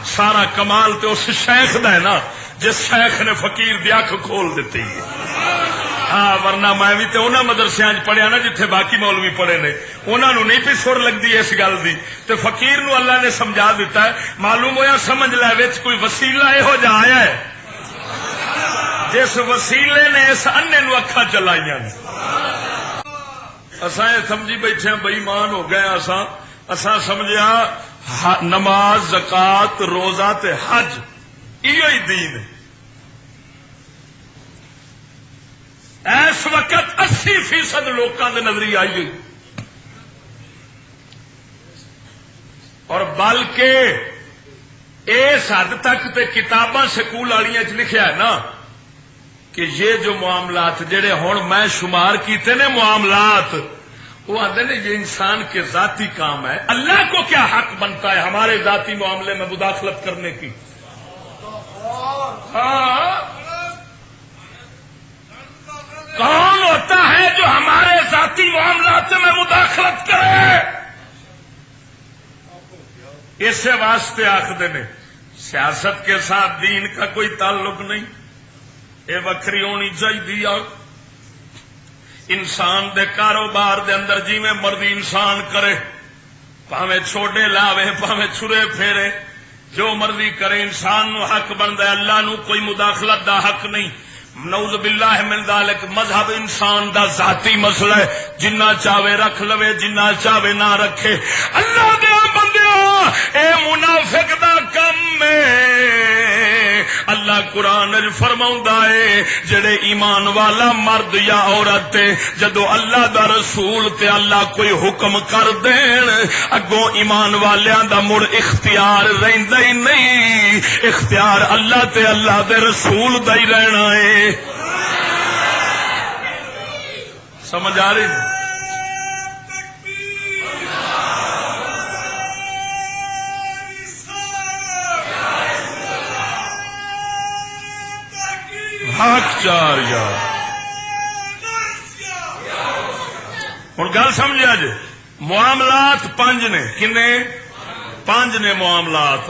سارا کمال تے اس شیخ دا ہے نا جس شیخ نے فقیر دی اکھ کھول دیتی ہے. ہاں ورنہ میں بھی تو انہاں مدرسیاں پڑھیا نا جتھے باقی مولوی پڑھے نے انہاں نو نہیں پی سر لگتی اس گل دی تے فقیر نو اللہ نے سمجھا دیتا ہے. معلوم ہویا سمجھ لے وچ کوئی وسیلہ یہو جا آیا ہے جس وسیلے نے اس انے نو اکھاں چلائیاں. اساں یہ سمجھی بیٹھے ہیں بے ایمان ہو گئے. اساں سمجھیا نماز زکات روزہ تے حج ایو ہی دین ہے. اس وقت 80% لوکاں دے نظریہ آئی ہوئی اور بلکہ اس حد تک تے کتاباں سکول والیاں چ لکھیا ہے نا کہ یہ جو معاملات جڑے ہن میں شمار کیتے نے معاملات وہ آتے ہیں یہ انسان کے ذاتی کام ہے. اللہ کو کیا حق بنتا ہے ہمارے ذاتی معاملے میں مداخلت کرنے کی؟ ہاں کون ہوتا ہے جو ہمارے ذاتی معاملات میں مداخلت کرے؟ اس واسطے آخر نے سیاست کے ساتھ دین کا کوئی تعلق نہیں، یہ وکری ہونی چاہیے. انسان دے کاروبار دے اندر جی میں مرضی انسان کرے، پاویں چھوڑے لاوے پاویں چھرے پھیرے، جو مرضی کرے انسان نو حق بنتا ہے. اللہ نو کوئی مداخلت دا حق نہیں. نعوذ باللہ من ذالک مذہب انسان دا ذاتی مسئلہ ہے، جنہ چاہے رکھ لوے جنہ چاہے نہ رکھے. اللہ دے بندیاں اے منافق دا کم ہے. اللہ قرآن فرماؤندا ہے جڑے ایمان والا مرد یا عورت جدو اللہ دا رسول تے اللہ کوئی حکم کر دین اگوں ایمان والیاں دا مڑ اختیار رہندا ہی نہیں، اختیار اللہ تے اللہ دے رسول دا ہی رہنا ہے. سمجھ آ رہی؟ حق چار یار ہوں گل سمجھا جی. معاملات 5 نے، کنے 5 نے معاملات.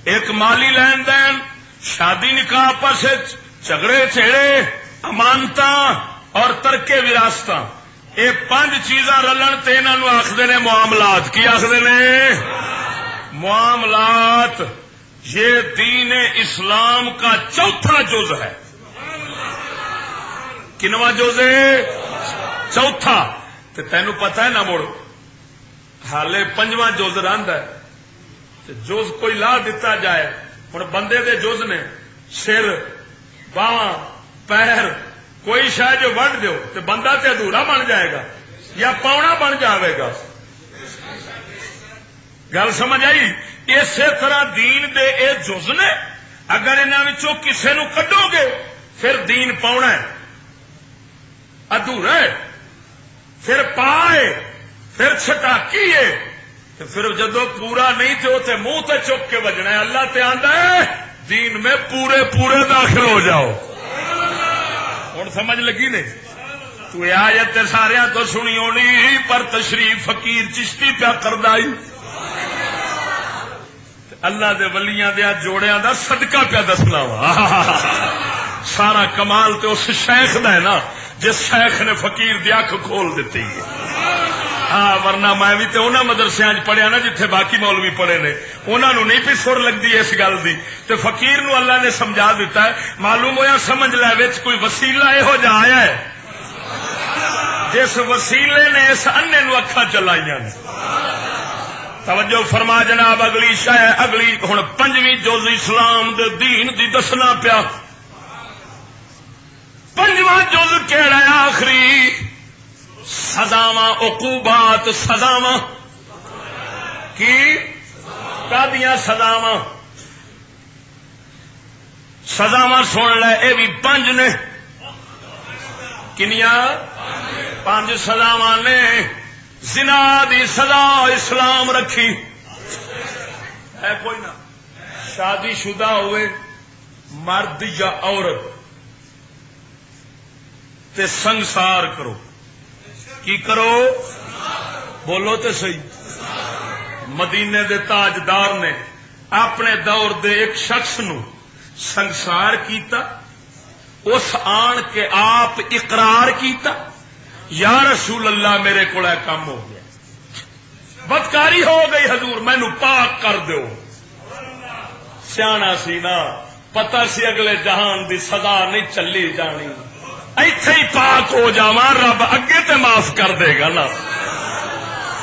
ایک مالی لین دین، شادی نکاح آپس جھگڑے چھیڑے، امانتا اور ترکے وراثت، یہ 5 چیزاں رلن تے انہاں نوں آکھدے نے معاملات. کی آکھدے نے؟ معاملات. یہ دین اسلام کا چوتھا جز ہے. کنواں جز ہے؟ چوتھا. تے تینوں پتہ ہے نا مڑ حالے 5واں جز رہندا ہے. جز کوئی لا دیتا جائے، ہن بندے دے جز نے سر باں پیر، کوئی شاید جو وڈ دیو تو بندہ تے ادھورا بن جائے گا یا پونا بن جائے گا. گل سمجھ آئی؟ اسی طرح دین دے اے جز نے، اگر انہاں وچوں کسے نو کڈو گے پھر دین پاؤنا ہے، ادھورا ہے، پھر پائے، پھر چھٹاکی ہے، پھر جدو پورا نہیں تو تے منہ تے چک کے وجنا ہے. اللہ تے آندا ہے دین میں پورے پورے داخل ہو جاؤ. ہوں سمجھ لگی نہیں؟ تو یہ آیت سارے تو سنی ہونی پر تشریف فقیر چشتی پیا کردا ہی اللہ دے ولیاں دے جوڑیاں دا صدقہ پیا دسنا وا. سارا کمال تے اس شیخ دا ہے نا جس شیخ نے فقیر دی اکھ کھول دیتی ہے. ہاں ورنہ میں بھی تو انہاں مدرسیاں پڑھیا نا جتھے باقی مولوی پڑھے نے انہاں نو نہیں پی سر لگتی اس گل دی تے فقیر نو اللہ نے سمجھا دیتا ہے. معلوم ہویا سمجھ لے وچ کوئی وسیلہ یہو جا آیا ہے جس وسیلے نے اس انے نو اکھاں چلائیاں. توجہ فرما جناب. اگلی شاہ اگلی ہن 5ویں جز اسلام دے دین دی دسنا پیا. 5واں جز کیڑا ہے؟ آخری سزاواں عقوبات. سزاواں کی کادیاں؟ سزاواں. سزاواں سن لے اے بھی 5 نے. کنیاں؟ 5 سزاواں نے. زنا دی سزا اسلام رکھی ہے کوئی نہ. شادی شدہ ہوئے مرد یا عورت تے سنسار کرو. کی کرو؟ بولو تے صحیح. مدینے دے تاجدار نے اپنے دور دے ایک شخص نو سنسار کیتا، اس آن کے آپ اقرار کیتا یا رسول اللہ میرے کو کام ہو گیا، بدکاری ہو گئی، حضور مینو پاک کر دو. سیاح سی نا، پتا سی اگلے جہان دی سزا نہیں چلی جانی، ایتھے ہی پاک ہو جاواں، رب اگے تے معاف کر دے گا نا.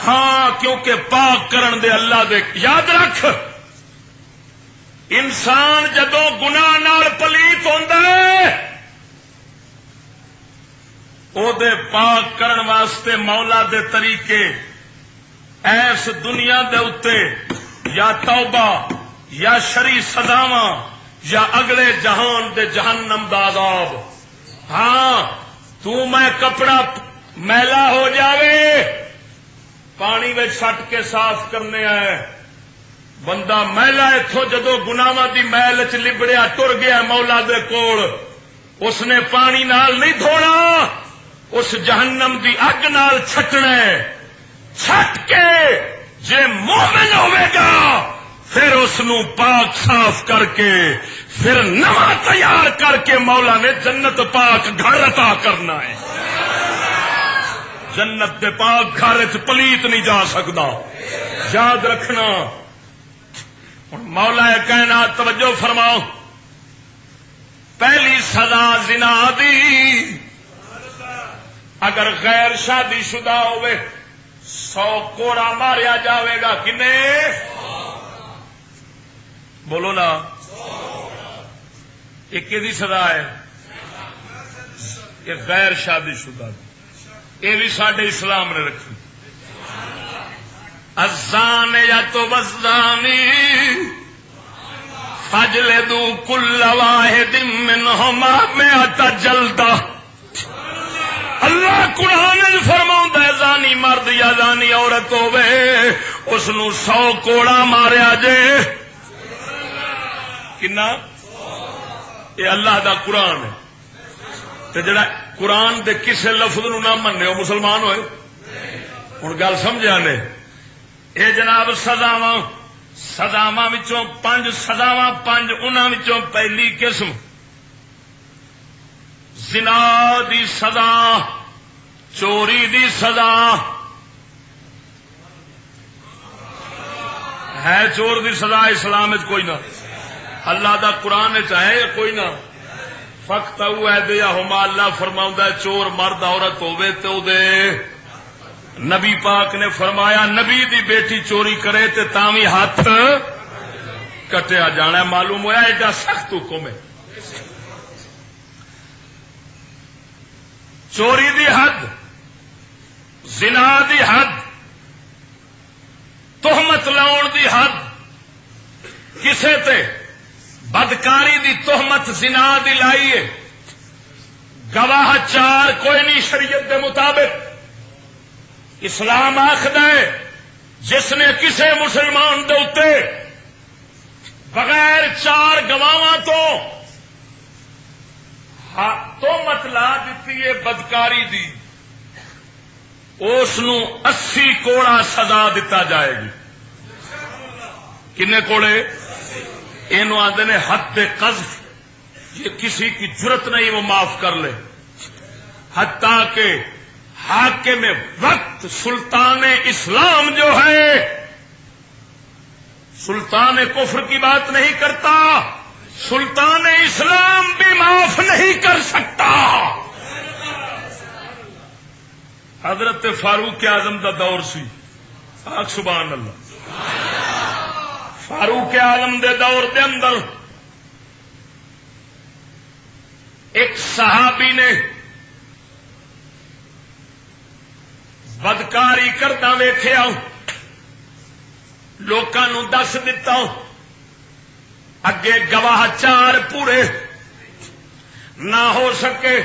ہاں کیونکہ پاک کرن دے اللہ دے. یاد رکھ انسان جدو گناہ نال پلیت ہوندا ہے، او دے پاک کرن واسطے مولا دے طریقے ایس دنیا دے اتے یا توبہ یا شرعی سزاواں یا اگلے جہان دے جہنم دا عذاب. ہاں تو میں کپڑا میلا ہو جاوے پانی میں سٹ کے صاف کرنے آئے، بندہ میلا اتوں جدو گناواں دی میل چ لبڑیا ٹر گیا مولا دے کول، اس نے پانی نال نہیں دھونا، اس جہنم دی اگ نال چھٹنا، چھٹ کے جے مومن ہوے گا پھر اس نو پاک صاف کر کے پھر نواں تیار کر کے مولا نے جنت پاک گھر عطا کرنا ہے. جنت دے پاک گھر چ پلیت نہیں جا سکتا، یاد رکھنا. ہن مولا کائنات توجہ فرماؤ، پہلی سزا زنا دی، اگر غیر شادی شدہ ہوئے 100 کوڑا ماریا جاوے گا. کنے بولو نا، یہ کدی سزا ہے؟ یہ غیر شادی شدہ، یہ بھی سڈے اسلام نے رکھی. الزانیۃ والزانی فاجلدوا کل واحد منہما 100 جلدہ. اللہ قرآن فرماؤں ہے زانی مرد یا زانی عورت ہوئے اس نو 100 کوڑا ماریا جے. کنا؟ یہ اللہ دا قرآن ہے. تے جڑا قرآن دے کسے لفظ نو نہ مننے وہ مسلمان ہوئے؟ ہن گل سمجھا نے. اے جناب سزاواں وچوں 5 سزاواں، 5 انہاں وچوں پہلی قسم زنا دی سزا، چوری دی سزا ہے. چور دی سزا اسلام وچ کوئی نہ، اللہ دا قرآن چاہے کوئی نہ. فقط ایدیہما، اللہ فرماؤں ہے چور مرد عورت ہوئے تو دے. نبی پاک نے فرمایا نبی دی بیٹی چوری کرے تے تاوی ہاتھ کٹیا جانا. معلوم ہوا ایڈا سخت حکم ہے. چوری دی حد، زنا دی حد، تہمت لاؤن دی حد، کسے تے بدکاری دی تہمت زنا دی لائیے، گواہ 4 کوئی نہیں شریعت دے مطابق. اسلام آخد ہے جس نے کسے مسلمان دے اتے بغیر 4 گواہاں تو مت لا دیتی ہے بدکاری دی، اس نو 80 کوڑا سزا دیتا جائے گی. کنے کوڑے؟ اینو آندے نے حد قذف. یہ کسی کی جرت نہیں وہ معاف کر لے، حتیٰ کہ حاکم وقت سلطان اسلام جو ہے سلطان کفر کی بات نہیں کرتا، سلطان اسلام بھی معاف نہیں کر سکتا. حضرت فاروق اعظم دا دور سی، پاک سبحان اللہ. فاروق اعظم دے دور دے اندر ایک صحابی نے بدکاری کرتا ویکھیا، لوکاں نو دس دتا، اگے گواہ 4 پورے نہ ہو سکے،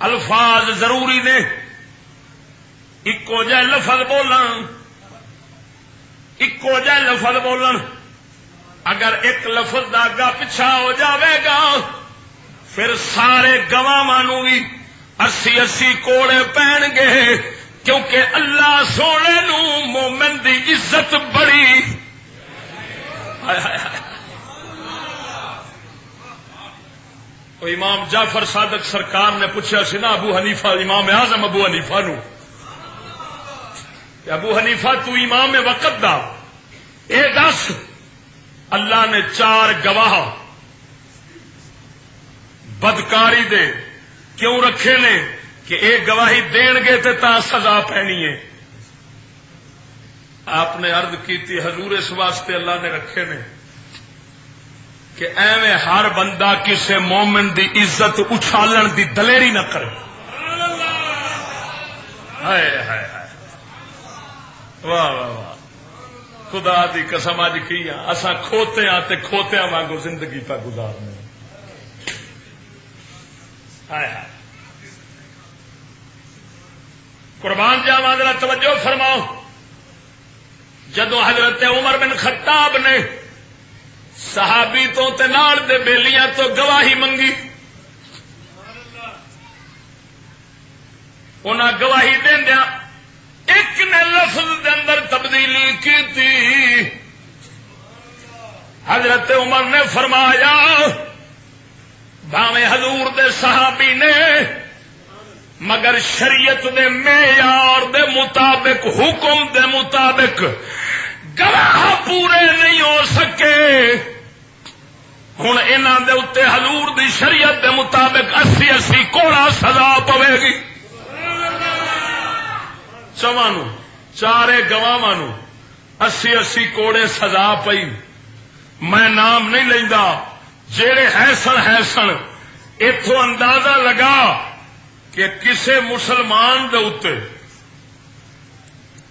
الفاظ ضروری نے، اکو جہ لفظ بولن، اکو جہ لفظ بولن. اگر ایک لفظ دا اگا پچھا ہو جاوے گا پھر سارے گواہاں نو بھی 80 کوڑے پین گے، کیونکہ اللہ سونے نو مومن دی عزت بڑی. امام جعفر صادق سرکار نے پوچھا سی نا ابو حنیفہ امام اعظم ابو حنیفہ نو، ابو حنیفہ تو امام وقت دا اے دس اللہ نے 4 گواہ بدکاری دے کیوں رکھے نے کہ اے گواہی دین گے تے تا سزا پینی ہے. آپ نے عرض کی تھی حضور اس واسطے اللہ نے رکھے نے کہ ایویں ہر بندہ کسے مومن دی عزت اچھالن دی دلیری نہ کرے. ہائے ہائے ہائے واہ واہ واہ خدا دی قسم اج کی اساں کھوتے ہاں تے کھوتیاں وانگو زندگی پہ گزارنے. ہائے ہائے قربان جاواں ذرا توجہ فرماؤ. جدو حضرت عمر بن خطاب نے صحابی تو تے نال دے بیلیاں تو گواہی منگی، انہاں گواہی دیندیا ایک نے لفظ دے اندر تبدیلی کی تھی. حضرت عمر نے فرمایا بھاویں حضور دے صحابی نے مگر شریعت دے معیار دے مطابق حکم دے مطابق گواہ پورے نہیں ہو سکے. ہن انہاں دے اتے حضور دی شریعت دے مطابق 80 کوڑا سزا پوے گی. چوانو 4 گواواں نو 80 کوڑے سزا پئی. میں نام نہیں لیندا، جڑے ہے سن اتو اندازہ لگا کہ کسے مسلمان دے اتے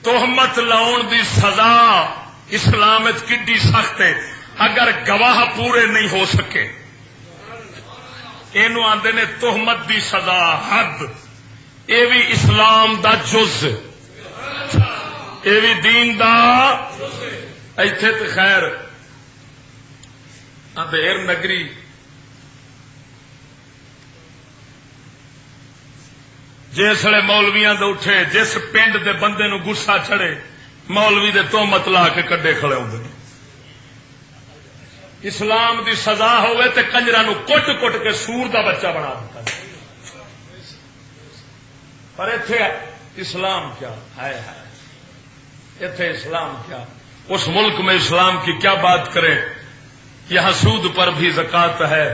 تہمت لاؤن دی سزا اسلام کڈی سخت ہے اگر گواہ پورے نہیں ہو سکے. اینو آندے نے تہمت دی سزا حد. اے بھی اسلام دا جز، اے بھی دین دا. ایتھے تے خیر اندھیر نگری جسے مولویاں دے اٹھے جس پنڈ دے بندے نو گسا چڑھے مولوی دے تہمت لا کے کڈے کھڑے ہوندے. اسلام دی سزا ہوئے تے کنجراں نو کٹ کٹ کے سور دا بچہ بنا دیتا. پر ایتھے اسلام کیا ہائے ہائے ایتھے اسلام کیا. اس ملک میں اسلام کی کیا بات کریں. یہاں سود پر بھی زکات ہے،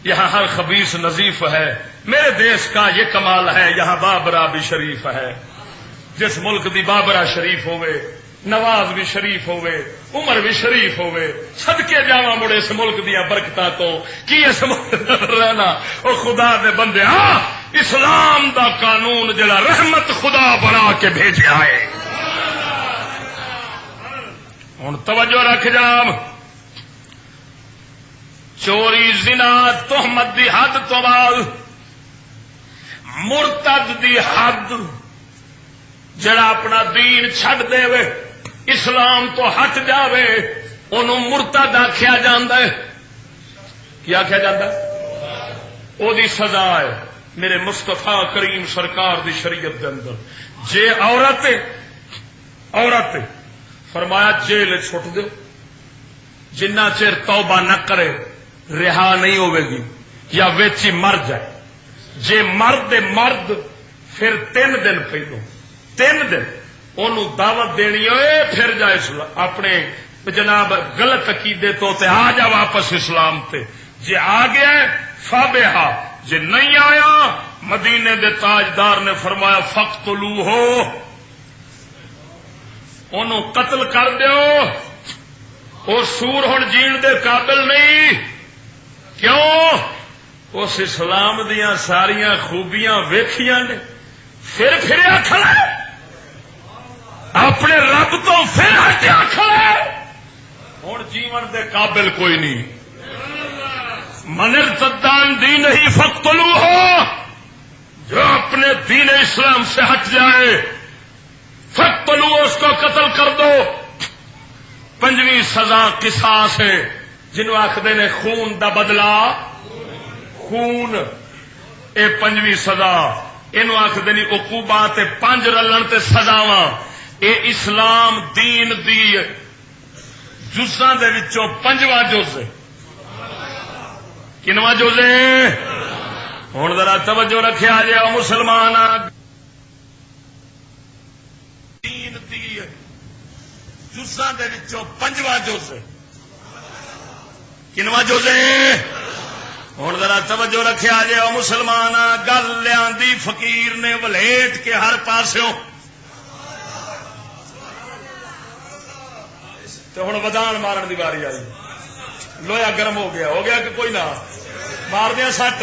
یہاں ہر خبیث نظیف ہے. میرے دیش کا یہ کمال ہے یہاں بابرا بھی شریف ہے. جس ملک دی بابرا شریف ہوئے، نواز بھی شریف ہوئے، عمر بھی شریف ہوئے، صدقے جاواں مڑے اس ملک دیا برکتاں تو کی اس ملک رہنا. او خدا دے بندے ہاں اسلام دا قانون جڑا رحمت خدا بنا کے بھیجا ہے. ہن توجہ رکھ جناب. چوری زنا تہمت دی حد تو بعد مرتد دی حد جڑا اپنا دین چھڈ دے وے اسلام تو ہٹ جاوے انہوں مرتد آکھیا جاندا ہے. کیا آکھیا جاندا ہے؟ او دی سزا ہے میرے مصطفیٰ کریم سرکار دی شریعت دے اندر. جے عورت فرمایا جیل چھٹ دو جنہ چر توبہ نہ کرے رہا نہیں ہوے گی یا ویچی مر جائے. جے مرد پھر 3 دن پہلو 3 دن انہوں دعوت دینی ہوئے پھر جائے اپنے جناب غلط عقیدے تو تے آ جا واپس اسلام تے. جے آ گیا فابہا، جے نہیں آیا مدینے دے تاجدار نے فرمایا فقتلوہ، انہوں قتل کر دیو. وہ سور ہن جین دے قابل نہیں. کیوں؟ اس اسلام دیاں ساریاں خوبیاں ویکھیاں نے پھر کھڑا اپنے رب تو پھر ہٹیا کھڑا ہن جیون دے قابل کوئی نہیں. من ارتد عن دینہ فاقتلوہ، جو اپنے دین اسلام سے ہٹ جائے فاقتلوہ اس کو قتل کر دو. 5ویں سزا قصاص ہے جنہوں آخدے نے خون دا بدلہ خون. اے 5ویں سزا اینو آخدے نے عقوبات 5 رلن تے سزاواں. اے اسلام دین دی جزاں دے وچوں پنجواں جز کنواں جز ہے؟ ہن ذرا توجہ رکھیا جے او مسلمان دین دی جزاں دے وچوں پنجواں جز کنواں جز ہے؟ ہن ذرا توجہ رکھیا جے او مسلمان گل لیاندی فقیر نے ولیٹ کے ہر پاسوں تو ہوں ودان مارن کی باری آئی لویا گرم ہو گیا کہ کوئی نہ مار دیا سٹ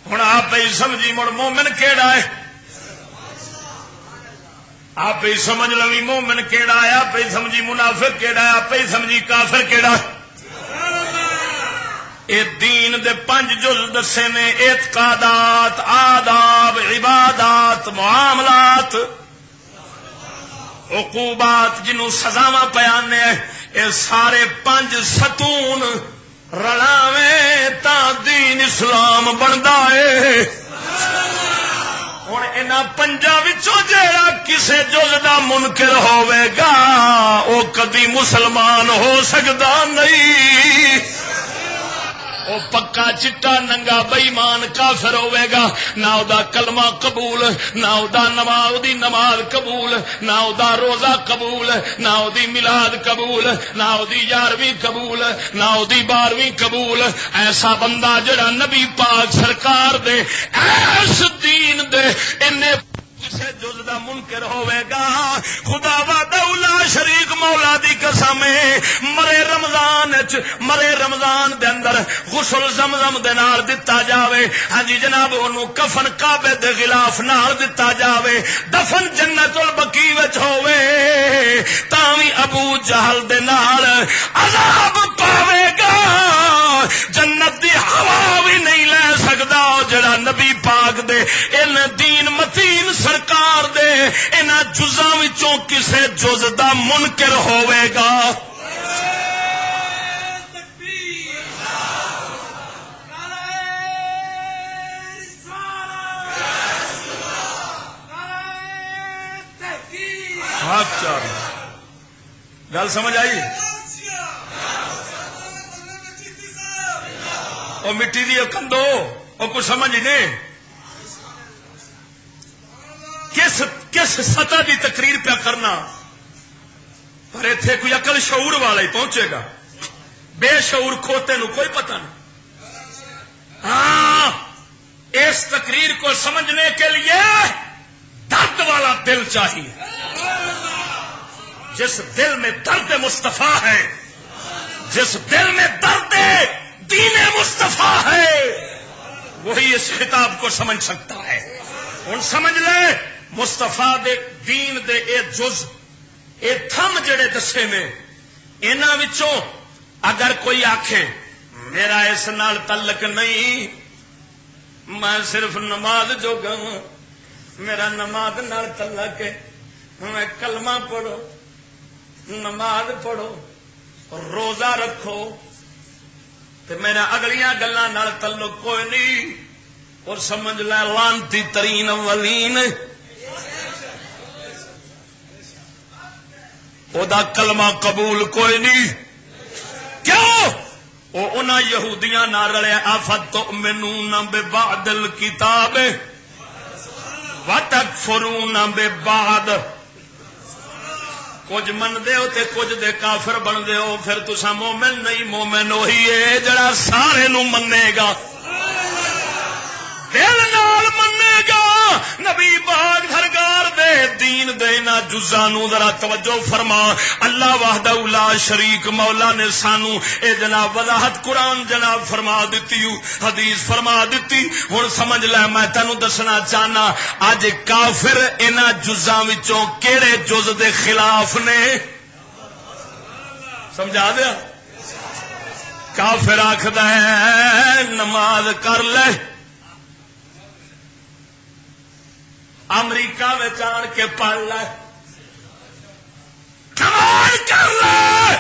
ہوں آپ ہی سمجھی مڑ مومن کیڑا ہے آپ ہی سمجھ لو مومن کیڑا ہے آپ ہی سمجھی منافق کیڑا ہے آپ ہی سمجھی کافر کیڑا ہے اے دین دے 5 جز دسے نے اعتقادات آداب عبادات معاملات عقوبات جنوں سزاواں پیانے اے سارے 5 ستون رلاویں تا دین اسلام بندا ہے ہن انہاں 5 وچوں جیڑا کسے جز دا منکر ہوے گا او کبھی مسلمان ہو سکدا نہیں وہ پکا چٹا ننگا بئیمان کافر ہوے گا نہ او دا کلمہ قبول نہ او دا نماز قبول نہ او دا روزہ قبول نہ او دی میلاد قبول نہ او دی 11ویں قبول نہ او دی 12ویں قبول ایسا بندہ جڑا نبی پاک سرکار دے ایس دین دے انے کسے جز دا منکر ہوے گا خدا وحدہ لا شریک مولا دی قسم مرے رمضان دے اندر غسل زمزم دے نال دتا جاوے ہاں جی جناب اونوں کفن کعبے دے غلاف نال دتا جاوے دفن جنت البقیع وچ ہووے تاں وی ابو جہل دے نال عذاب پاوے گا جنت دی ہوا بھی نہیں لے سکدا جڑا نبی پاک دے ان دین متین سرکار دے انہاں جزاں وچوں کسے جز دا منکر ہوے گا گل سمجھ آئی وہ مٹی دی کندو وہ کچھ سمجھ نہیں کس سطح کی تقریر پہ کرنا پر اتنے کوئی عقل شعور والا ہی پہنچے گا بے شعور کھوتے نو کوئی پتہ نہیں ہاں اس تقریر کو سمجھنے کے لیے درد والا دل چاہیے جس دل میں درد مصطفیٰ ہے جس دل میں درد دین مصطفیٰ ہے وہی اس خطاب کو سمجھ سکتا ہے ہن سمجھ لے مصطفیٰ دے دین دے اے جز اے تھم جڑے دسے نے انہاں وچوں اگر کوئی آکھے میرا اس نال تعلق نہیں میں صرف نماز جو گا میرا نماز نال تعلق ہے میں کلمہ پڑھو نماز پڑھو روزہ رکھو تے میرا اگلیاں گلاں نال تعلق کوئی نہیں اور سمجھ لے لانتی ترین اولین او دا کلمہ قبول کوئی نہیں کیوں او انہاں یہودیاں نال رلیا افتؤمنون ببعض الکتاب وتکفرون ببعض کچھ من دے ہو تے کچھ دے کافر بن دے ہو پھر تسا مومن نہیں مومن وہی ہے جڑا سارے نو منے گا دل نال منے گا نبی پاک سرکار دے دین دے نا جزاں نو ذرا توجہ فرما اللہ وحدہ لا شریک مولا نے سانو اے جناب وضاحت قرآن جناب فرما دیتی حدیث فرما دیتی ہن سمجھ لے میں تینوں دسنا چاہنا اج کافر انہاں جزاں وچوں کیڑے جز دے خلاف نے سمجھا دیا کافر آکھدا ہے نماز کر لے امریکہ میں آن کے پڑھ لے نماز کر لے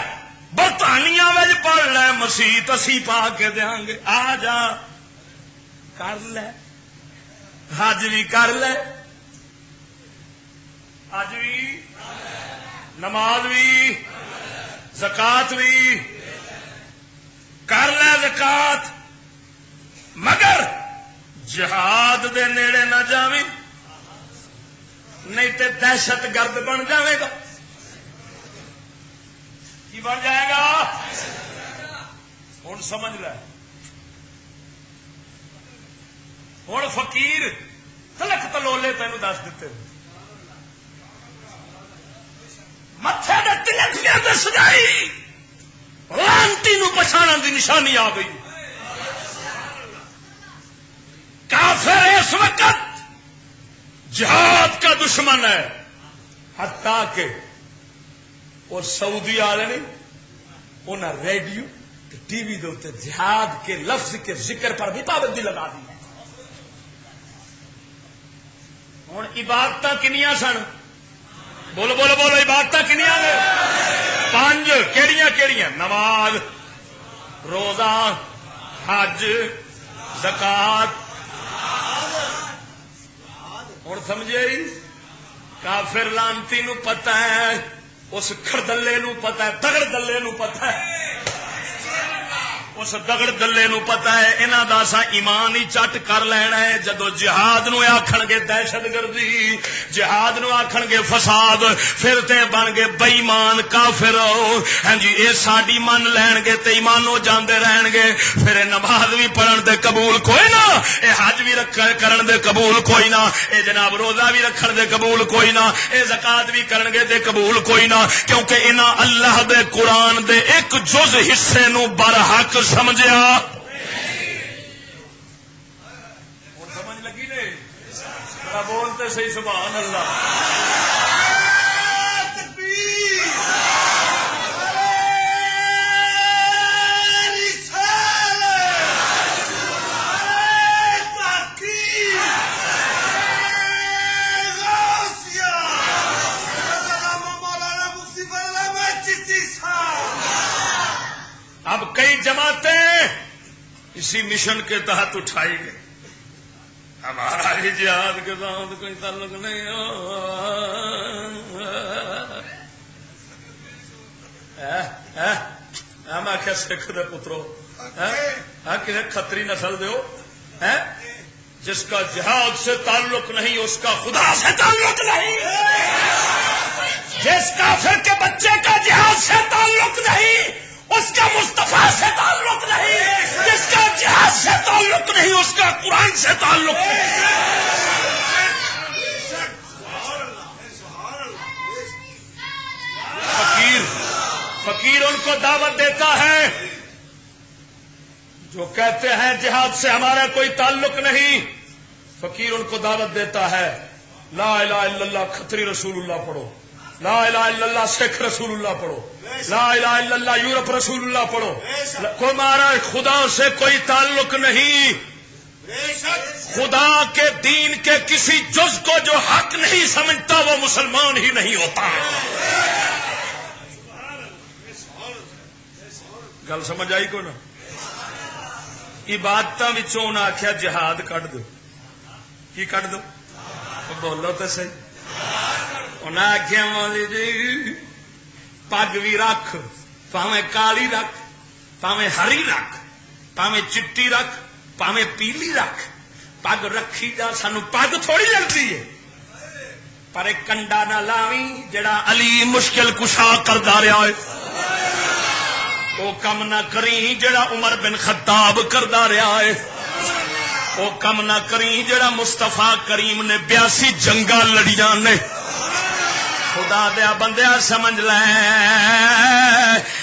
برطانیہ میں پڑھ لے مسیت اسی پا کے دیا گے آ جا کر لے حج بھی کر لے حج بھی، نماز بھی، زکات بھی، کر لے زکات، مگر جہاد دے نیڑے نہ جاویں، نہیں تے دہشت گرد بن جائے گا. کی بن جائے گا؟ ہوں سمجھ لے. ہوں فقیر تلک تلولے تینوں دس دیتے، متھے دے تلکیاں تے سجائی لانتی نو پچھاڑن دی نشانی آ گئی. کافر اس وقت جہاد کا دشمن ہے، حتیٰ کہ اور سعودی والے نے انہیں ریڈیو ٹی وی دے جہاد کے لفظ کے ذکر پر بھی پابندی لگا دی. ہوں عبادت کنیاں سن؟ بولو بولو بولو، عبادت کنیاں نے؟ 5. کیڑیاں کیڑیاں؟ نماز، روزہ، حج، زکات. ہوں سمجھے؟ کافر لانتی نو پتہ ہے، اس کھڑدلے نو پتہ ہے، تگڑ دلے نو پتہ ہے، اس دگڑ دلے نو پتا ہے انہاں دا اساں ایمان ہی چٹ کر لینا ہے. جدو جہاد نو آکھن گے دہشت گردی، جہاد نو آکھن گے فساد، پھر تے بن گے بے ایمان کافر. ہاں جی، اے ساڈی من لین گے تے ایمانوں جاندے رہن گے. پھر نماز بھی پڑھن دے قبول کوئی نہ، اے حج بھی کرن دے قبول کوئی نہ، اے جناب روزہ بھی رکھن دے قبول کوئی نہ، اے زکات بھی کرن گے تے قبول کوئی نہ، کیونکہ انہاں اللہ دے قرآن دے ایک جز حصے نو برحق سمجھیا. اور سمجھ لگی نے؟ بولتے صحیح سبحان اللہ. اب کئی جماعتیں اسی مشن کے تحت اٹھائی گئی. ہمارا ہی جہاد کے ساتھ کوئی تعلق نہیں ہم آخیا سکھ دے پترو کسی کھتری نسل دو جس کا جہاد سے تعلق نہیں اس کا خدا سے تعلق نہیں، جس کافر کے بچے کا جہاد سے تعلق نہیں اس کا مصطفیٰ سے تعلق نہیں، جس کا جہاد سے تعلق نہیں اس کا قرآن سے تعلق نہیں. فقیر ان کو دعوت دیتا ہے جو کہتے ہیں جہاد سے ہمارا کوئی تعلق نہیں. فقیر ان کو دعوت دیتا ہے لا الہ الا اللہ کھتری رسول اللہ پڑھو، لا الہ الا اللہ سکھ رسول اللہ پڑھو، لا الہ الا اللہ یورپ رسول اللہ پڑھو. ہمارا خدا سے کوئی تعلق نہیں. خدا کے دین کے کسی جز کو جو حق نہیں سمجھتا وہ مسلمان ہی نہیں ہوتا. گل سمجھ آئی کو نا؟ عبادتاں وچوں انہاں آکھیا جہاد کڈ دو. کی کڈ دو؟ بولو تو صحیح. انہیں آخیا مولی جی پگ بھی رکھ، پاویں کالی رکھ، پاویں ہری رکھ، پاویں چٹی رکھ، پاویں پیلی رکھ، پگ رکھی جا. سانو پگ تھوڑی لگتی ہے، پر ایک کنڈا نہ لاوی جڑا علی مشکل کشا کردا رہا ہے، وہ کم نہ کری جڑا عمر بن خطاب کردا رہا ہے، وہ کم نہ کری جڑا مصطفیٰ کریم نے 82 جنگاں لڑیاں نے. خدا دیا بندیا سمجھ لے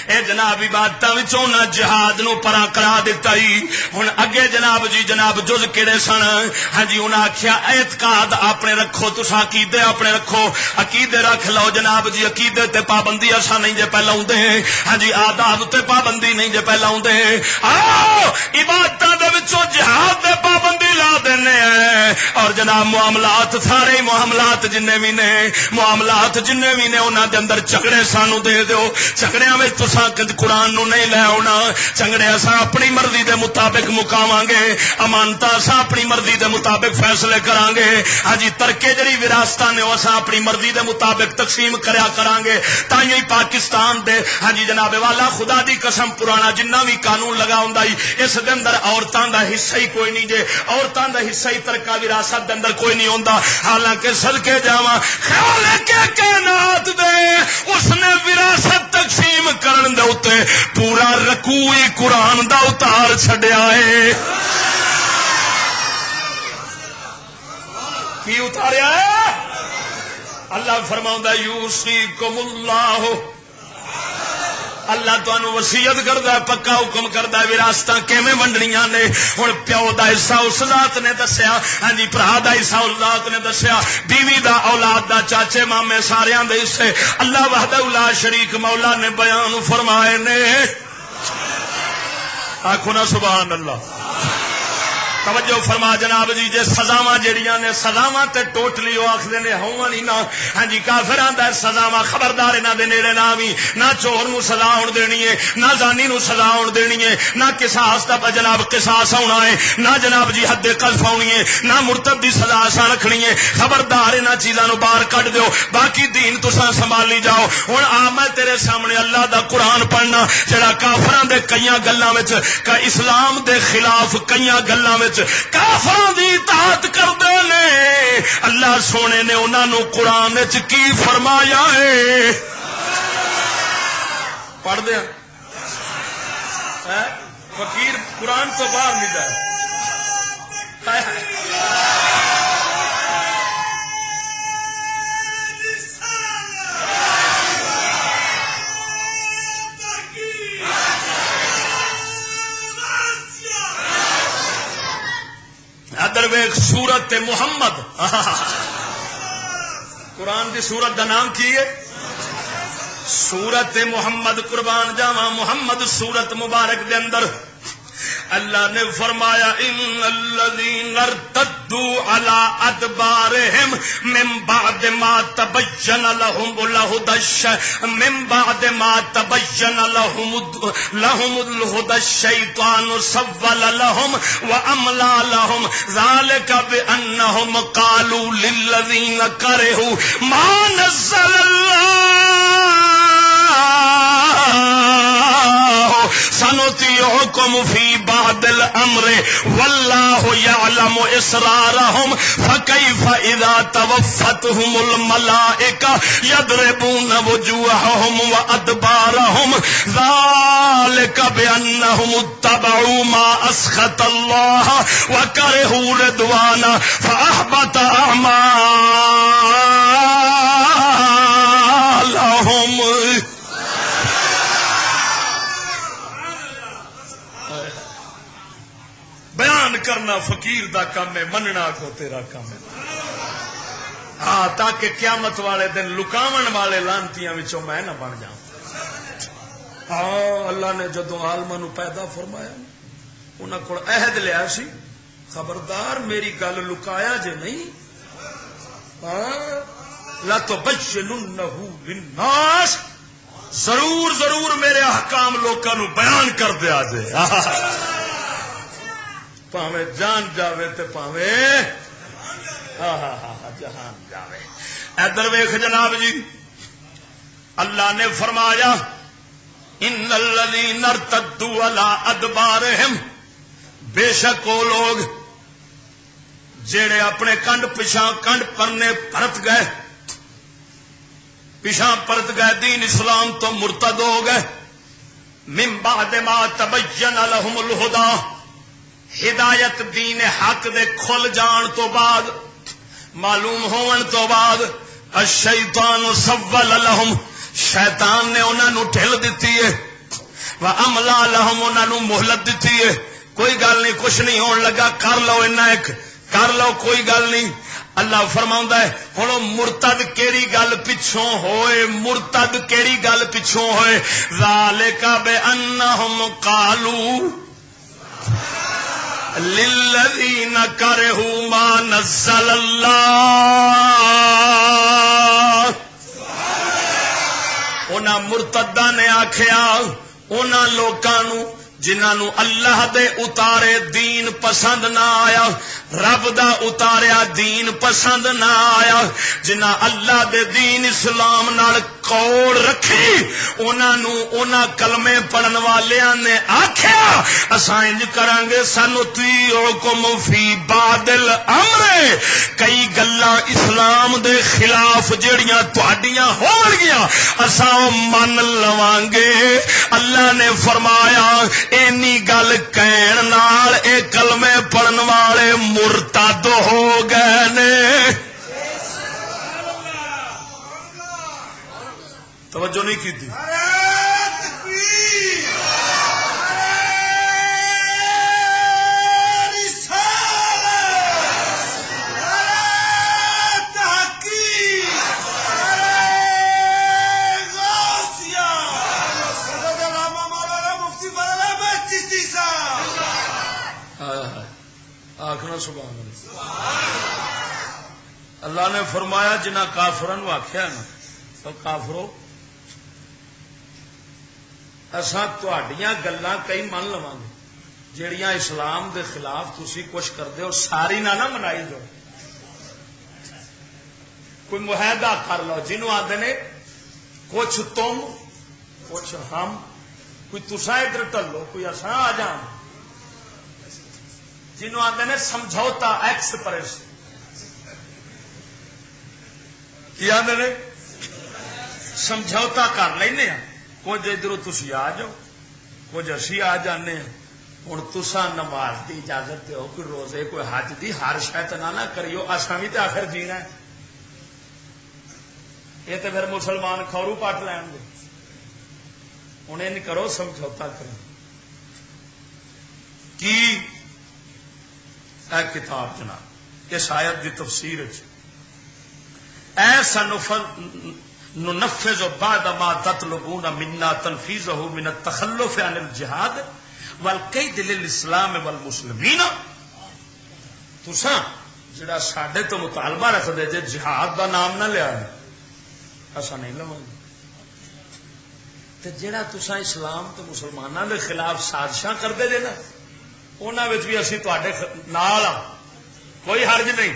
اے جناب عبادتاں وچوں نہ جہاد نو پرا کرا دتا ہی. ہن اگے جناب جی جناب جز کیڑے سن؟ ہاں جی انہاں آکھیا اعتقاد اپنے رکھو، تساں عقیدے اپنے رکھو، عقیدے رکھ لو جناب جی. عقیدے تے پابندی اساں نہیں جے پہ لاوندے، ہاں جی آداب تے پابندی نہیں جے پہ لاوندے. آؤ عبادتاں دے وچوں جہاد تے پابندی لا دینے ہیں، اور جناب معاملات سارے معاملات جننے بھی نے معاملات جن بھی نے انہاں دے اندر جھگڑے سانو دے دیو. جھگڑیاں وچ تساں قرآن نو نہیں لے آنا. جھگڑے اساں اپنی مرضی دے مطابق مکاواں گے. امانت اساں اپنی مرضی دے مطابق فیصلے کران گے. ہاں جی ترکے جڑی وراثتاں نے اساں اپنی مرضی دے مطابق تقسیم کریا کران گے. تائیں ہی پاکستان دے ہاں جی جناب والا خدا دی قسم پرانا جنہ بھی قانون لگا ہوندا ہی اس دے اندر عورتاں دا حصہ ہی کوئی نہیں جے. عورتاں دا حصہ ہی ترکہ وراثت دے اندر کوئی نہیں ہوندا. حالانکہ صدقے جاواں خیال ہے کہ کائنات دے اس نے وراثت تقسیم کرن دے اوتے پورا رکوع قرآن دا اتار چھڈیا ہے. کی اتاریا ہے؟ اللہ فرماؤندا یوصیکم اللہ. اللہ تانوں وصیت کردا ہے, پکا حکم کردا ہے وراثتاں کیویں ونڈنیاں نے. ہن پیو دا حصہ اس ذات نے دسیا, ہاں جی بھرا دا حصہ اس ذات نے دسیا, بیوی دا اولاد دا چاچے مامے ساریاں دے حصے اللہ وحدہ لا شریک مولا نے بیان فرمائے نے. آکھو نا سبحان اللہ. توجہ فرما جناب جی. جے سزاواں جڑیاں نے سزاواں تے ٹوٹلی او آکھدے نے ہون ہی نہ. ہاں جی کافراں دا سزاواں خبردار انہاں دے نیڑے نہ وی. نہ چور نو سزا ہون دینی ہے, نہ زانی نو سزا ہون دینی ہے, نہ قصاص دا جناب قصاص ہونا ہے, نہ جناب جی حد قذف ہونی ہے, نہ مرتد دی سزا اساں رکھنی ہے. خبردار انہاں چیزاں نو باہر کڈ دیو. باقی دین تساں سنبھالی جاؤ. ہن آ میں تیرے سامنے اللہ دا قرآن پڑھنا جڑا کافراں دے کئیاں گلاں وچ اسلام دے خلاف کئیاں گلاں کافراں دی اطاعت کردے نے. اللہ سونے نے انہاں نو قرآن وچ کی فرمایا ہے پڑھ دیا. فقیر قرآن تو باہر نہیں جائے. ادر ویخ سورت محمد. قرآن کی سورت کا نام کی ہے سورت محمد. قربان جاواں محمد سورت مبارک دے اندر اللہ نے فرمایا ان الذین ارتدوا علی ادبارہم من بعد ما تبین لهم الہدى من بعد ما تبین لهم الہدى الشیطان سول لهم واملا لهم ذلك بانهم قالوا للذین کرہوا ما نزل اللہ سنطيعكم في بعض الامر والله يعلم اسرارهم فكيف اذا توفتهم الملائكه يضربون وجوههم وادبارهم ذلك بانهم اتبعوا ما اسخط الله وكرهوا رضوانه فاحبط اعمالهم. بیان کرنا فقیر دا کام ہے, مننا کو تیرا کام ہے. ہاں تاکہ قیامت والے دن لکاون والے لانتیاں وچوں میں نہ بن جاؤں. ہاں اللہ نے جدوں عالماں نو پیدا فرمایا انہاں کول عہد لیا سی خبردار میری گل لکایا جے نہیں. ہاں لا تبیننہ للناس, ضرور ضرور میرے احکام لوکاں نو بیان کر دیا جے. پاویں جان جاوے تے پاویں جہان جاوے. ادھر ویکھ جناب جی اللہ نے فرمایا ان الذین ارتدوا علی ادبارہم, بے شک وہ لوگ جڑے اپنے کنڈ پچھاں کنڈ پرنے پرت گئے, پچھاں پرت گئے, دین اسلام تو مرتد ہو گئے. من بعد ما تبین لهم الہدی, ہدایت دین حق دے کھل جان تو بعد معلوم ہون تو بعد الشیطان سول لهم, شیطان نے انہاں نو ڈھل دتی ہے. واملا لهم, انہاں نو مہلت دتی ہے. کوئی گل نہیں, کچھ نہیں ہون لگا, کر لو اینا ایک کر لو, کوئی گل نہیں. اللہ فرماؤندا ہے ہن مرتد کیڑی گل پچھوں ہوئے, مرتد کیڑی گل پچھوں ہوئے. ذالک بانہم قالوا للذین کرہوا ما نزل اللہ انہاں مرتداں نے آکھیا انہاں لوکاں نو جنہاں نو اللہ دے اتارے دین پسند نہ آیا، رب دا اتاریا دین پسند نہ آیا، جنہاں اللہ دے دین اسلام نال کوڑ رکھی انہاں نو انہاں کلمے پڑھن والیاں نے آکھیا اساں انج کران گے سنطیعکم فی بعض الامر، کئی گلاں اسلام دے خلاف جڑیاں تہاڈیاں ہون گیاں اساں من لواں گے۔ اللہ نے فرمایا اینی گل کہن نال اے کلمے پڑھن والے مرتد ہو گئے نے۔ توجہ نہیں کی تھی؟ آخنا سبحان اللہ۔ اللہ نے فرمایا جنہ کافرن آخیا نا تو کافرو اساں تہاڈیاں گلاں کئی من لواں گے جیڑیاں اسلام دے خلاف تسی کچھ کردے ہو ساری نہ منائی دو، کوئی معاہدہ کر لو جنہوں آدھے نے کچھ تم کچھ ہم، کوئی تساں ادھر ٹلو کوئی اساں آ جاں، جنہوں آدھے نے سمجھوتا ایکسپریس، کی آدھے نے سمجھوتا کر لینے ہیں، کچھ ادھر تسی آ جاؤ کچھ اسی آ جانے ہیں۔ ہوں تساں نماز کی اجازت دو، کوئی روزے کوئی حج دی ہر شاید نہ کریو، اساں بھی تو آخر جینا ہے، یہ تو پھر مسلمان کھورو پٹ لین گے، ہوں یہ نہیں کرو سمجھوتا کرو۔ کی اے کتاب جناب اس آیت کی تفسیر ایسا ننفذ بعد ما تطلبون منا تنفيذه من التخلف عن الجهاد والقید للاسلام والمسلمین، تساں جڑا ساڈے تو مطالبہ رکھ دے جے جہاد دا نام نہ لیا اساں نہیں لواں گے، تے جڑا تساں اسلام تے مسلماناں دے خلاف سازشاں کردے جے نا انہاں وچ بھی اسی تواڈے نال ہاں، کوئی حرج نہیں،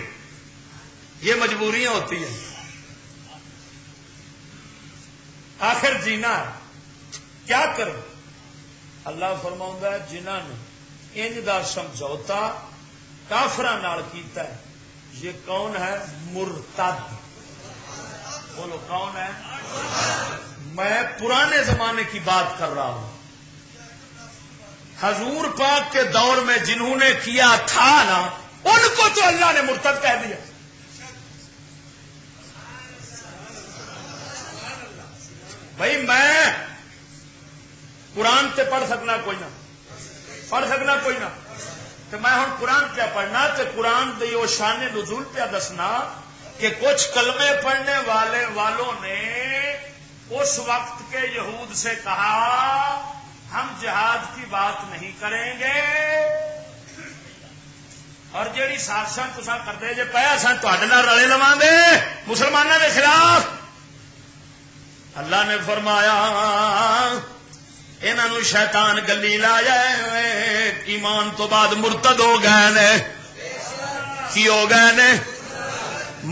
یہ مجبوریاں ہوتی ہیں، آخر جینا ہے کیا کرو۔ اللہ فرماؤں ہے جنہاں نے انج دا سمجھوتا کافراں نال کیتا ہے یہ کون ہے؟ مرتد۔ بولو کون ہے؟ میں پرانے زمانے کی بات کر رہا ہوں، حضور پاک کے دور میں جنہوں نے کیا تھا نا ان کو تو اللہ نے مرتد کہہ دیا۔ بھائی میں قرآن تے پڑھ سکنا کوئی نہ، پڑھ سکنا کوئی نہ، تو میں ہوں قرآن پہ پڑھنا تو قرآن دی وہ شان نزول پہ دسنا کہ کچھ کلمے پڑھنے والوں نے اس وقت کے یہود سے کہا ہم جہاد کی بات نہیں کریں گے، اور جیڑی سازشاں تساں کردے جے پے اساں تہاڈے نال رلے لواں گے مسلمانوں کے خلاف۔ اللہ نے فرمایا انہاں نوں شیطان گلی لایا ایمان تو بعد مرتد ہو گئے نے۔ کی ہو گئے نے؟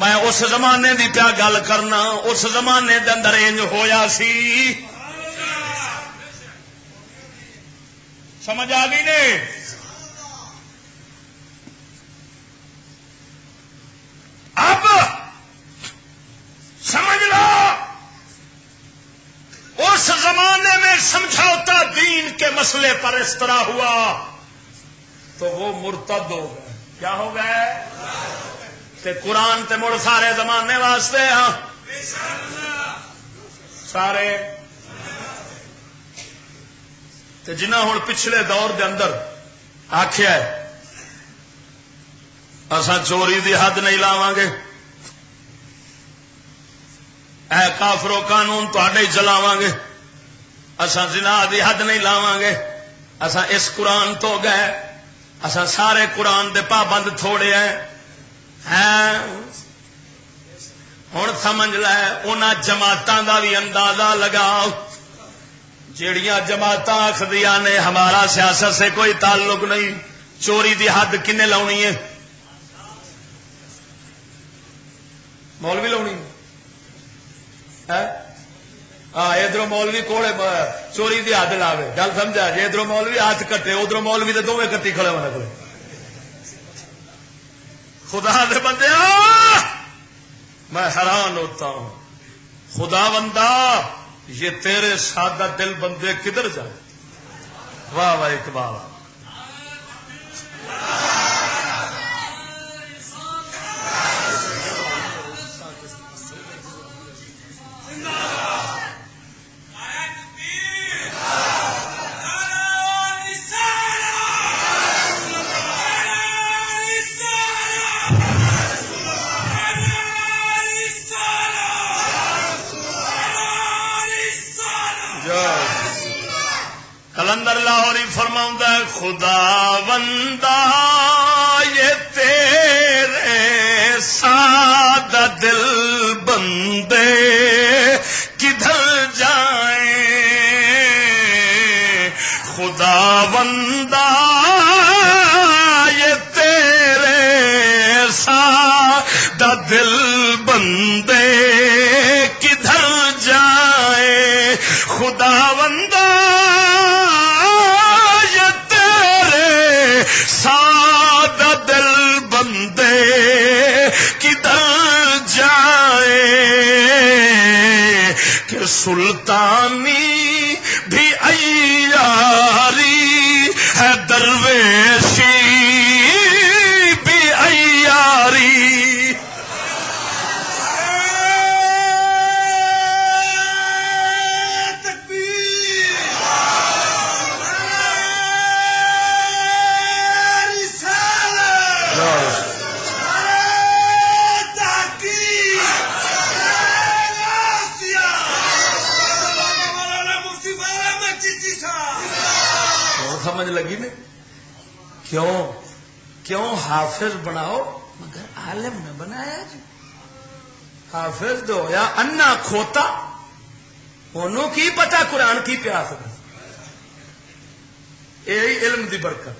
میں اس زمانے دی پیا گل کرنا، اس زمانے دے اندر انج ہویا سی، سمجھ آ گئی نے؟ اب سمجھ لو اس زمانے میں سمجھوتا دین کے مسئلے پر اس طرح ہوا تو وہ مرتد ہو گئے۔ کیا ہو گئے؟ تے قرآن تے مڑ سارے زمانے واسطے ہاں سارے تے جنہ ہوں پچھلے دور دے اندر آخیا ہے اساں چوری دی حد نہیں لاواں گے، اے کافرو قانون تہاڈے چلاواں گے، اساں زنا دی حد نہیں لاواں گے، اساں اس قرآن تو گئے، اساں سارے قرآن دے پابند تھوڑے ہیں، ہوں سمجھ لے انہاں جماعتاں دا بھی اندازہ لگاؤ جیڑیاں جماعتاں آخدیاں نے ہمارا سیاست سے کوئی تعلق نہیں، چوری دی حد کنے لاؤنی ہے؟ مولوی لاؤنی ادھر مولوی کوڑے چوری دی حد لاوے، گل سمجھا جی؟ ادھر مولوی ہاتھ کٹے ادھر مولوی دے دونوں کٹی کھڑے ہونے کو. خدا دے بندے میں حیران ہوتا ہوں، خدا بندہ یہ تیرے سادہ دل بندے کدھر جائے؟ واہ واہ اقبال. کلندر لاہوری فرماؤں ہے خدا بندہ یہ تیرے سادہ دل بندے کدھر جائیں؟ خدا بندہ یہ تیرے سادہ دل بندے کدھر جائیں؟ خدا بندہ سادہ دل بندے کدھر جائے کہ سلطانی بھی عیاری ہے، درویشی بھی عیاری. سمجھ لگی نا کیوں حافظ بناؤ مگر عالم نہ بنایا جی؟ حافظ دو یا انا کھوتا انہوں کی پتا قرآن کی پیاس ہے، یہی علم دی برکت.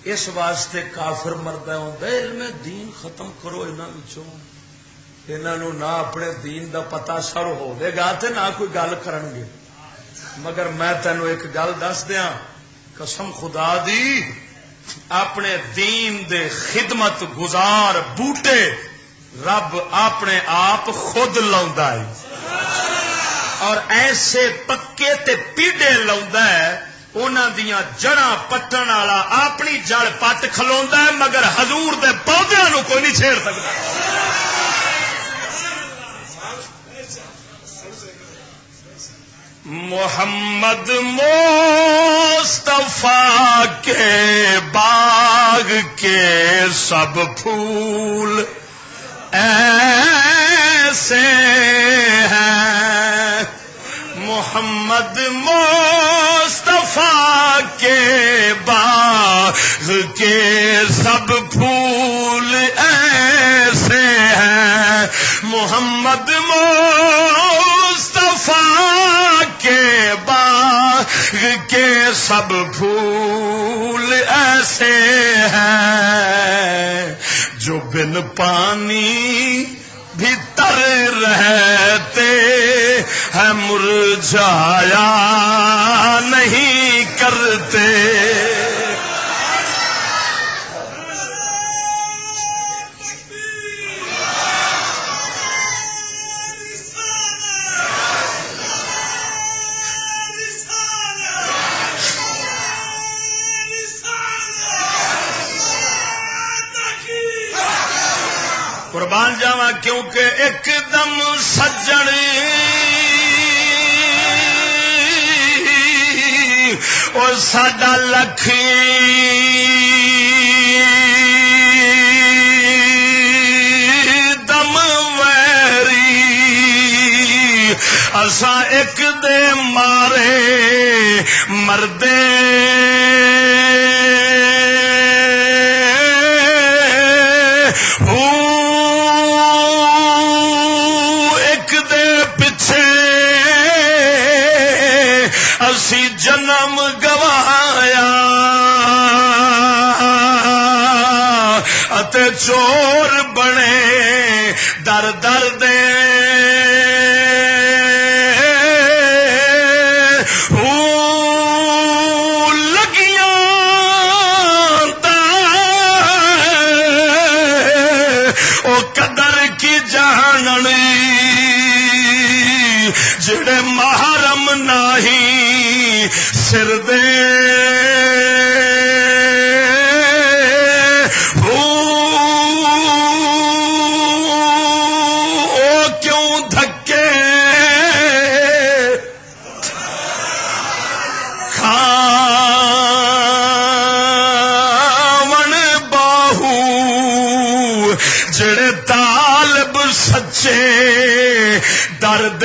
اس واسطے کافر مردہ ہوتا ہے علم دین ختم کرو انہوں نہ اپنے دین دا پتا سر ہوے گا تے نہ کوئی گل کرن گے. مگر میں تینوں ایک گل دس دیا قسم خدا دی، اپنے دین دے خدمت گزار بوٹے رب اپنے آپ خود لاؤندا ہے، اور ایسے پکے تے پیڈے لاؤندا ہے انہاں دیاں جڑاں پٹن والا اپنی جڑ پٹ کھلوندا ہے، مگر حضور دے پودیاں نو کوئی نہیں چھیڑ سکتا. محمد مصطفیٰ کے باغ کے سب پھول ایسے ہیں، محمد مصطفیٰ کے باغ کے سب پھول ایسے ہیں، محمد مصطفیٰ کے باغ کے سب پھول ایسے ہیں، جو بن پانی بھی تر رہتے ہیں مرجھایا نہیں کرتے. قربان جاواں کیونکہ ایک دم سجن اور ساڈا لکھ دم ویری اساں ایک دے مارے مردے اسی جنم گوایا اتے چور بنے در در دے جڑے محرم نہیں سر دے او کیوں دھکے کھاون باہو جڑے طالب سچے درد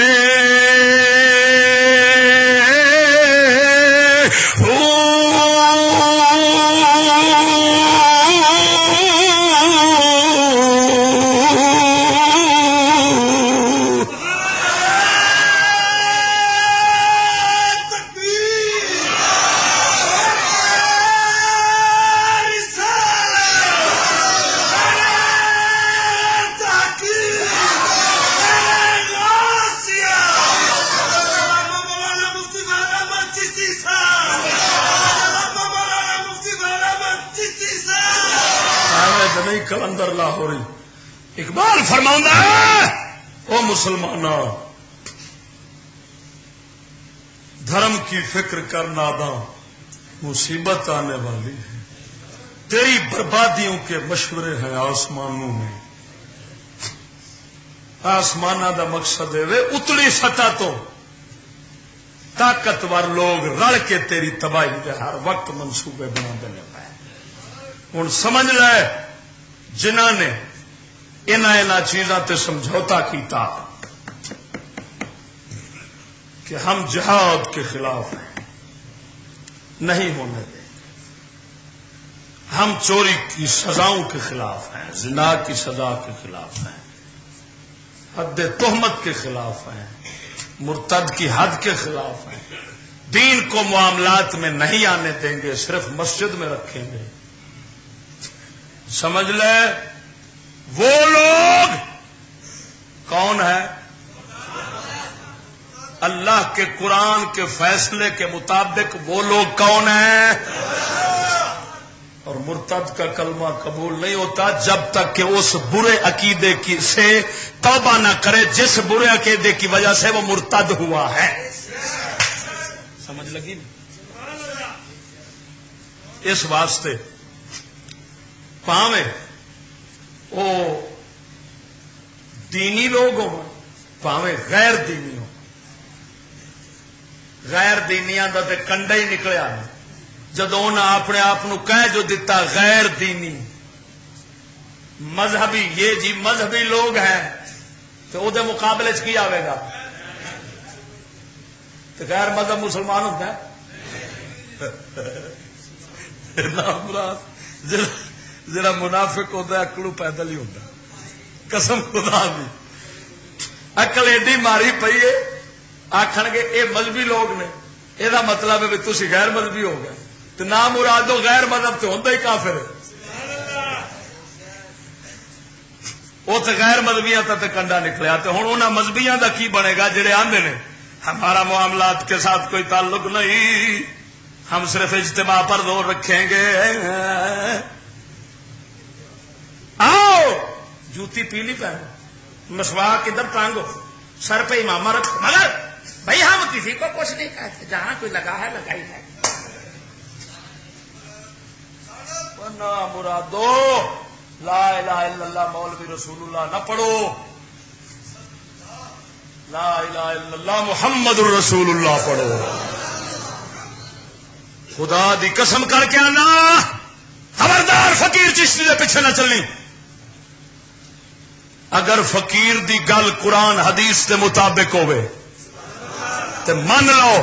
کلندر لاہوری اقبال فرماؤں ہے او مسلمانہ دھرم کی فکر کر ناداں مصیبت آنے والی ہے تیری بربادیوں کے مشورے ہیں آسمانوں میں آسمانہ دا مقصد ہے اتلی سطح تو طاقتور لوگ رل کے تیری تباہی کے ہر وقت منصوبے بنا دینے پائے ہوں سمجھ لے جنہوں نے انہاں چیزاں تے سمجھوتا کیتا کہ ہم جہاد کے خلاف ہیں نہیں ہونے دیں ہم چوری کی سزاؤں کے خلاف ہیں زنا کی سزا کے خلاف ہیں حد تہمت کے خلاف ہیں مرتد کی حد کے خلاف ہیں دین کو معاملات میں نہیں آنے دیں گے صرف مسجد میں رکھیں گے سمجھ لے وہ لوگ کون ہے اللہ کے قرآن کے فیصلے کے مطابق وہ لوگ کون ہیں اور مرتد کا کلمہ قبول نہیں ہوتا جب تک کہ اس برے عقیدے کی سے توبہ نہ کرے جس برے عقیدے کی وجہ سے وہ مرتد ہوا ہے سمجھ لگی اس واسطے پاویں او دینی لوگ ہو پاویں غیر دینی ہو غیر دینیاں دا تے کنڈا ہی نکلیا جدو انہاں اپنے آپ کہہ جو دیتا غیر دینی مذہبی یہ جی مذہبی لوگ ہیں تو او دے مقابلے چ کی آئے گا تو غیر مذہب مسلمان ہوتا ہے جڑا منافق ہوتا ہے اکلو پیدل ہی ہوتا قسم خدا بھی اکل ایڈی ماری پئی ہے آخر گے یہ مذہبی لوگ نے یہ مطلب ہے تھی غیر مذہبی ہو گئے تو نہ مرادو غیر مذہب تو ہوتا ہی کافر ہے وہ تو غیر مذہبیاں تے کنڈا نکلیا تو ہوں انہوں مذہبیاں دا کی بنے گا جڑے آندے نے ہمارا معاملات کے ساتھ کوئی تعلق نہیں ہم صرف اجتماع پر زور رکھیں گے آؤ جوتی پیلی پہنو مسواک ادھر ٹانگو سر پہ امامہ رکھو مگر بھائی ہم کسی کو کچھ نہیں کہتے جہاں کوئی لگا ہے لگائی ہے مرادو لا الہ الا اللہ مولوی رسول اللہ نہ پڑھو لا الہ الا اللہ محمد الرسول اللہ پڑھو خدا دی قسم کر کے آنا خبردار فقیر چشتی دے پیچھے نہ چلنی اگر فقیر دی گل قرآن حدیث کے مطابق ہوئے تو من لو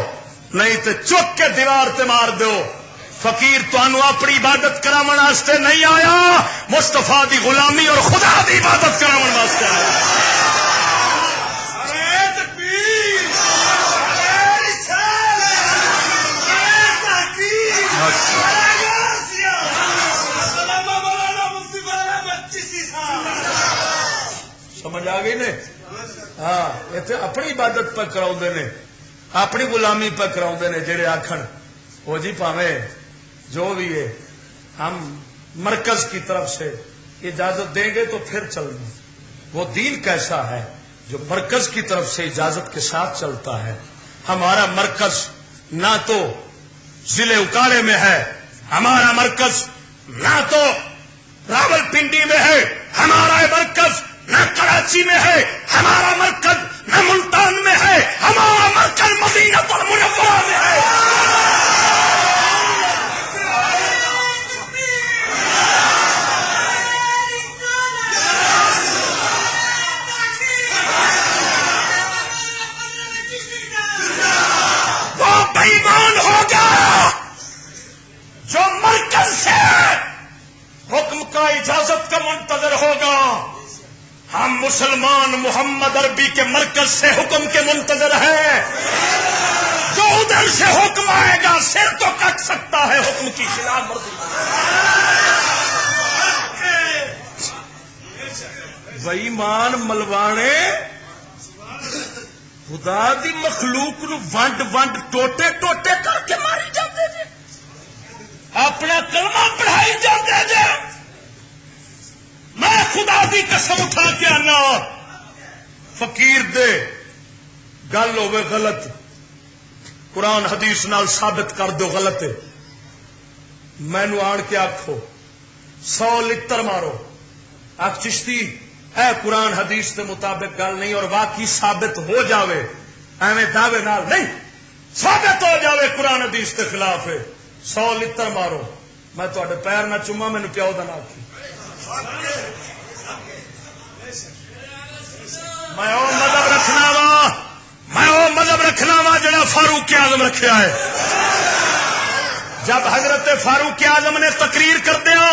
نہیں تو چک کے دیوار تے مار دو فقیر تانوں اپنی عبادت کراون واسطے نہیں آیا مصطفیٰ دی غلامی اور خدا دی عبادت کراون واسطے آیا اتنے اپنی عبادت پہ کراؤندے نے اپنی غلامی پہ کراؤندے نے جڑے آکھن وہ جی پاویں جو بھی ہے ہم مرکز کی طرف سے اجازت دیں گے تو پھر چلنا. وہ دین کیسا ہے جو مرکز کی طرف سے اجازت کے ساتھ چلتا ہے. ہمارا مرکز نہ تو ضلع اکاڑے میں ہے، ہمارا مرکز نہ تو راول پنڈی میں ہے، ہمارا مرکز نہ کراچی میں ہے، ہمارا مرکز نہ ملتان میں ہے، ہمارا مرکز مدینہ المنورہ میں ہے. وہ بے ایمان ہوگا جو مرکز سے حکم کا اجازت کا منتظر ہوگا. ہم مسلمان محمد عربی کے مرکز سے حکم کے منتظر ہیں. جو ادھر سے حکم آئے گا سر تو کٹ سکتا ہے حکم کی خلاف ورزی. بے ایمان ملوانے خدا دی مخلوق نو ونڈ ونڈ ٹوٹے ٹوٹے کر کے ماری جاتے جے، اپنا کلمہ پڑھائی جاتے جے. میں خدا دی قسم اٹھا کے آنا فقیر دے گل ہوئے غلط قرآن حدیث نال ثابت کر دو غلط ہے، مینو آن کے آکھو 100 لتر مارو، آخ چشتی اے قرآن حدیث کے مطابق گل نہیں اور واقعی ثابت ہو جاوے، ایویں دعوے نال نہیں، ثابت ہو جاوے قرآن حدیث کے خلاف ہے 100 لتر مارو. میں تواڈے پیر نہ چوما، مینو پیو دا نہ آکھی. میں او مذہب رکھنا وا، میں او مذہب رکھنا وا جڑا فاروق اعظم رکھیا ہے. جب حضرت فاروق اعظم نے تقریر کردیا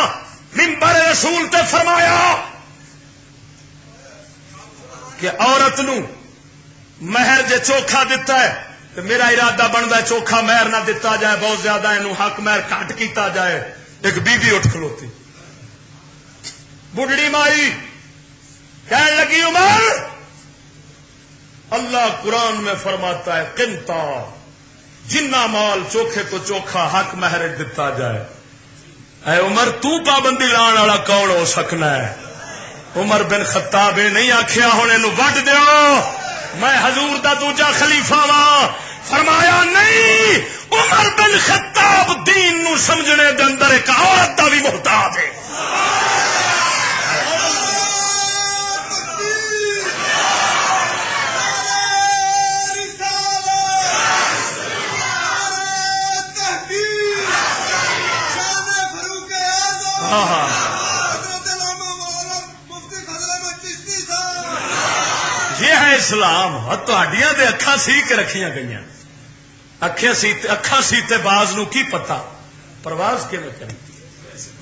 منبر رسول تے فرمایا کہ عورت نو مہر جے چوکھا دیتا ہے تو میرا ارادہ بنتا ہے چوکھا مہر نہ دیتا جائے، بہت زیادہ اینو حق مہر کٹ کیتا جائے. ایک بی بی اٹھ کھلوتی، بڑھڑی مائی کہنے لگی عمر اللہ قرآن میں فرماتا ہے قنتا، جنہ مال چوکھے تو چوکھا حق مہر دیتا جائے. اے عمر تو پابندی لان والا کون ہو سکنا ہے؟ عمر بن خطاب نہیں آخیا ہوں اینو وڈ دیو، میں حضور دا دوجا خلیفہ وا. فرمایا نہیں، عمر بن خطاب دین نو سمجھنے دے اندر ایک عورت دا بھی محتاج ہے. یہ ہے اسلام. تہاڈیاں دے اکھاں سی کے رکھیاں گئیاں، اکھاں سیتے باز نو کی پتا پرواز کیویں کری.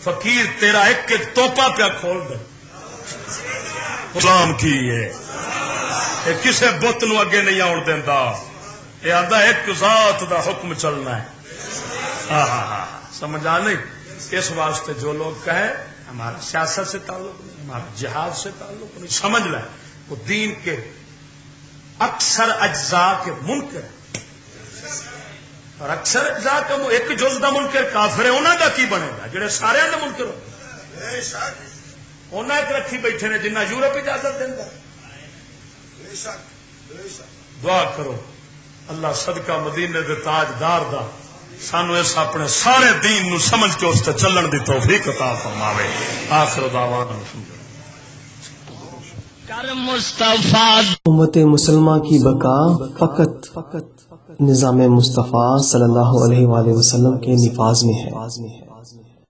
فقیر تیرا ایک ایک توپا پیا کھول دے. اسلام کی ہے یہ کسے بت نو اگے نہیں آن دیندا، یہ آندا ایک ذات دا حکم چلنا ہے. سمجھ آ نہیں؟ اس واسطے جو لوگ کہیں ہمارا سیاست سے تعلق نہیں، ہمارا جہاد سے تعلق نہیں، سمجھ لیں وہ دین کے اکثر اجزاء کے منکر ہیں. اور اکثر اجزاء کا ایک جز دا منکر کافر ہے، انہوں کا کی بنے گا جڑے سارے دا منکر ہو. انہیں ایک رکھی بیٹھے نے جنہ یورپ اجازت دینا. دعا کرو اللہ صدقہ مدینے دے تاجدار دا سانو اس اپنے سارے دین نو سمجھ کے اس تے چلن دی توفیق عطا فرماوے. آخر دعوانا امت مسلمہ کی بقا فقط نظام مصطفیٰ صلی اللہ علیہ وآلہ وسلم کے نفاذ میں ہے.